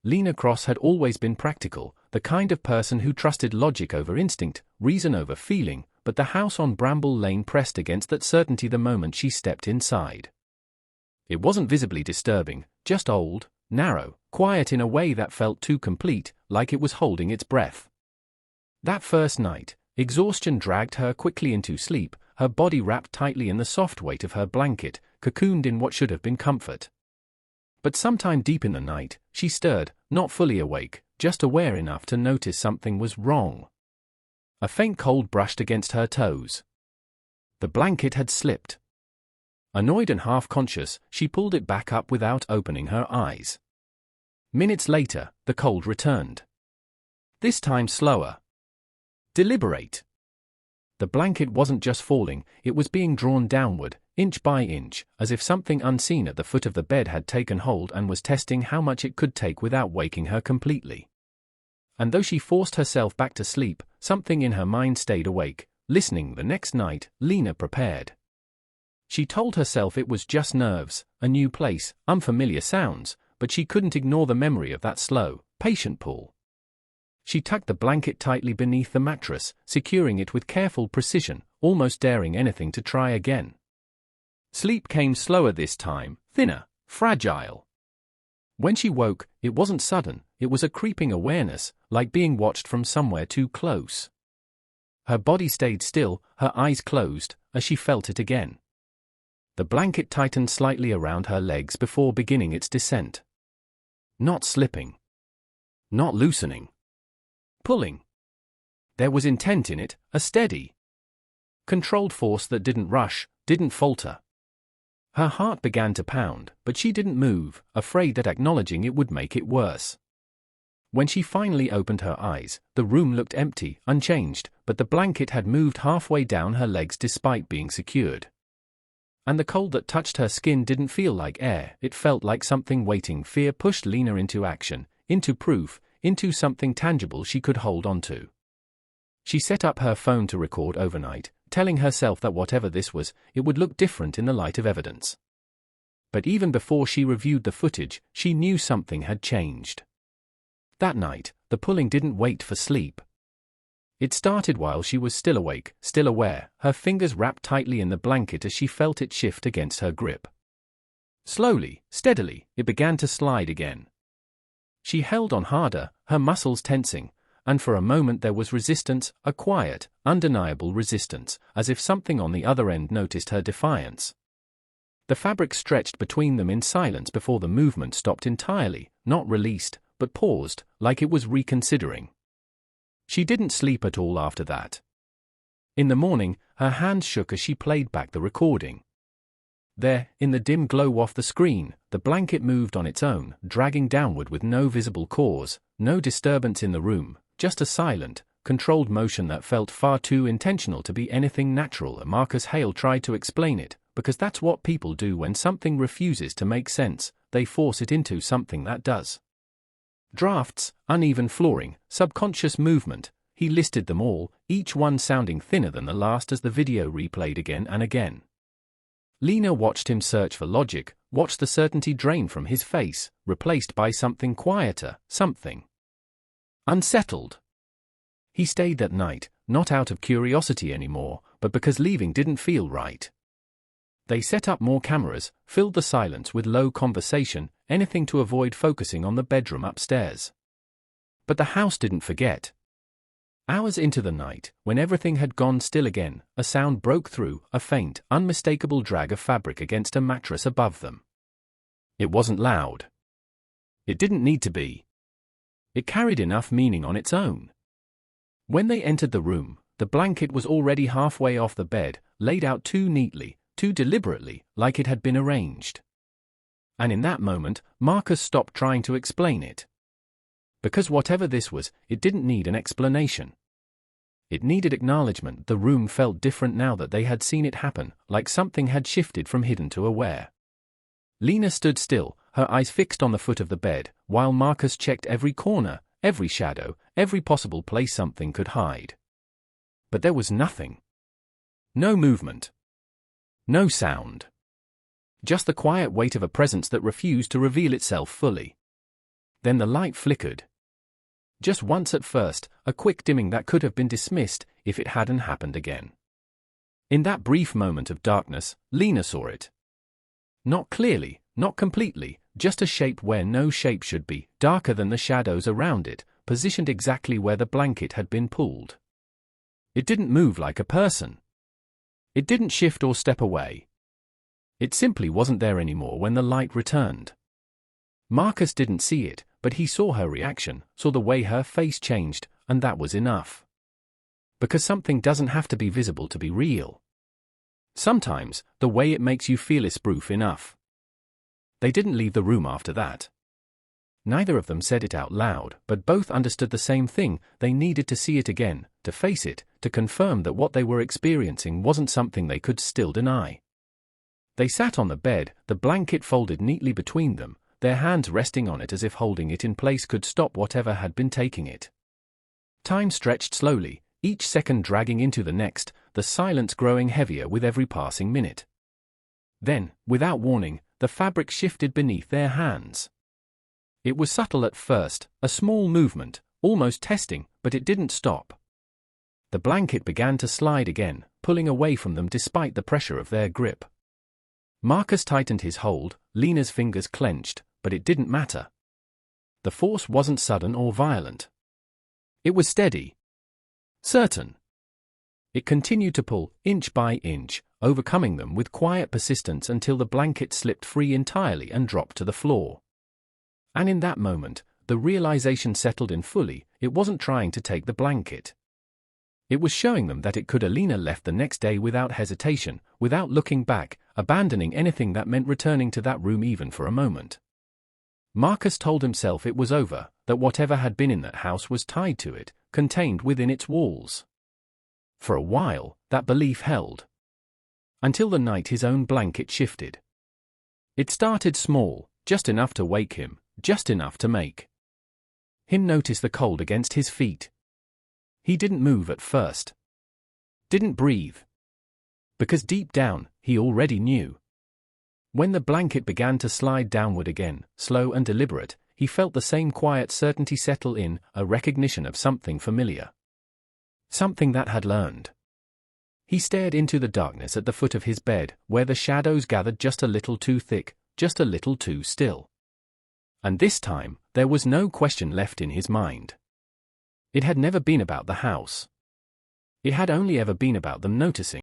Lena Cross had always been practical, the kind of person who trusted logic over instinct, reason over feeling, but the house on Bramble Lane pressed against that certainty the moment she stepped inside. It wasn't visibly disturbing, just old, narrow, quiet in a way that felt too complete, like it was holding its breath. That first night, exhaustion dragged her quickly into sleep, her body wrapped tightly in the soft weight of her blanket, cocooned in what should have been comfort. But sometime deep in the night, she stirred, not fully awake, just aware enough to notice something was wrong. A faint cold brushed against her toes. The blanket had slipped. Annoyed and half-conscious, she pulled it back up without opening her eyes. Minutes later, the cold returned. This time slower. Deliberate. The blanket wasn't just falling, it was being drawn downward, inch by inch, as if something unseen at the foot of the bed had taken hold and was testing how much it could take without waking her completely. And though she forced herself back to sleep, something in her mind stayed awake, listening. The next night, Lena prepared. She told herself it was just nerves, a new place, unfamiliar sounds, but she couldn't ignore the memory of that slow, patient pull. She tucked the blanket tightly beneath the mattress, securing it with careful precision, almost daring anything to try again. Sleep came slower this time, thinner, fragile. When she woke, it wasn't sudden, it was a creeping awareness, like being watched from somewhere too close. Her body stayed still, her eyes closed, as she felt it again. The blanket tightened slightly around her legs before beginning its descent. Not slipping. Not loosening. Pulling. There was intent in it, a steady, controlled force that didn't rush, didn't falter. Her heart began to pound, but she didn't move, afraid that acknowledging it would make it worse. When she finally opened her eyes, the room looked empty, unchanged, but the blanket had moved halfway down her legs despite being secured. And the cold that touched her skin didn't feel like air, it felt like something waiting. Fear pushed Lena into action, into proof, into something tangible she could hold onto. She set up her phone to record overnight, telling herself that whatever this was, it would look different in the light of evidence. But even before she reviewed the footage, she knew something had changed. That night, the pulling didn't wait for sleep. It started while she was still awake, still aware, her fingers wrapped tightly in the blanket as she felt it shift against her grip. Slowly, steadily, it began to slide again. She held on harder, her muscles tensing, and for a moment there was resistance, a quiet, undeniable resistance, as if something on the other end noticed her defiance. The fabric stretched between them in silence before the movement stopped entirely, not released, but paused, like it was reconsidering. She didn't sleep at all after that. In the morning, her hands shook as she played back the recording. There, in the dim glow off the screen, the blanket moved on its own, dragging downward with no visible cause, no disturbance in the room, just a silent, controlled motion that felt far too intentional to be anything natural. Marcus Hale tried to explain it, because that's what people do when something refuses to make sense, they force it into something that does. Drafts, uneven flooring, subconscious movement, he listed them all, each one sounding thinner than the last as the video replayed again and again. Lena watched him search for logic, watched the certainty drain from his face, replaced by something quieter, something unsettled. He stayed that night, not out of curiosity anymore, but because leaving didn't feel right. They set up more cameras, filled the silence with low conversation, anything to avoid focusing on the bedroom upstairs. But the house didn't forget. Hours into the night, when everything had gone still again, a sound broke through, a faint, unmistakable drag of fabric against a mattress above them. It wasn't loud. It didn't need to be. It carried enough meaning on its own. When they entered the room, the blanket was already halfway off the bed, laid out too neatly, too deliberately, like it had been arranged. And in that moment, Marcus stopped trying to explain it. Because whatever this was, it didn't need an explanation. It needed acknowledgement. The room felt different now that they had seen it happen, like something had shifted from hidden to aware. Lena stood still, her eyes fixed on the foot of the bed, while Marcus checked every corner, every shadow, every possible place something could hide. But there was nothing. No movement. No sound. Just the quiet weight of a presence that refused to reveal itself fully. Then the light flickered. Just once at first, a quick dimming that could have been dismissed if it hadn't happened again. In that brief moment of darkness, Lena saw it. Not clearly, not completely, just a shape where no shape should be, darker than the shadows around it, positioned exactly where the blanket had been pulled. It didn't move like a person. It didn't shift or step away. It simply wasn't there anymore when the light returned. Marcus didn't see it, but he saw her reaction, saw the way her face changed, and that was enough. Because something doesn't have to be visible to be real. Sometimes, the way it makes you feel is proof enough. They didn't leave the room after that. Neither of them said it out loud, but both understood the same thing: they needed to see it again, to face it, to confirm that what they were experiencing wasn't something they could still deny. They sat on the bed, the blanket folded neatly between them, their hands resting on it as if holding it in place could stop whatever had been taking it. Time stretched slowly, each second dragging into the next, the silence growing heavier with every passing minute. Then, without warning, the fabric shifted beneath their hands. It was subtle at first, a small movement, almost testing, but it didn't stop. The blanket began to slide again, pulling away from them despite the pressure of their grip. Marcus tightened his hold, Lena's fingers clenched, but it didn't matter. The force wasn't sudden or violent. It was steady. Certain. It continued to pull, inch by inch, overcoming them with quiet persistence until the blanket slipped free entirely and dropped to the floor. And in that moment, the realization settled in fully: it wasn't trying to take the blanket. It was showing them that it could. Lena left the next day without hesitation, without looking back, abandoning anything that meant returning to that room even for a moment. Marcus told himself it was over, that whatever had been in that house was tied to it, contained within its walls. For a while, that belief held. Until the night his own blanket shifted. It started small, just enough to wake him, just enough to make him notice the cold against his feet. He didn't move at first. Didn't breathe. Because deep down, he already knew. When the blanket began to slide downward again, slow and deliberate, he felt the same quiet certainty settle in, a recognition of something familiar. Something that had learned. He stared into the darkness at the foot of his bed, where the shadows gathered just a little too thick, just a little too still. And this time, there was no question left in his mind. It had never been about the house. It had only ever been about them noticing.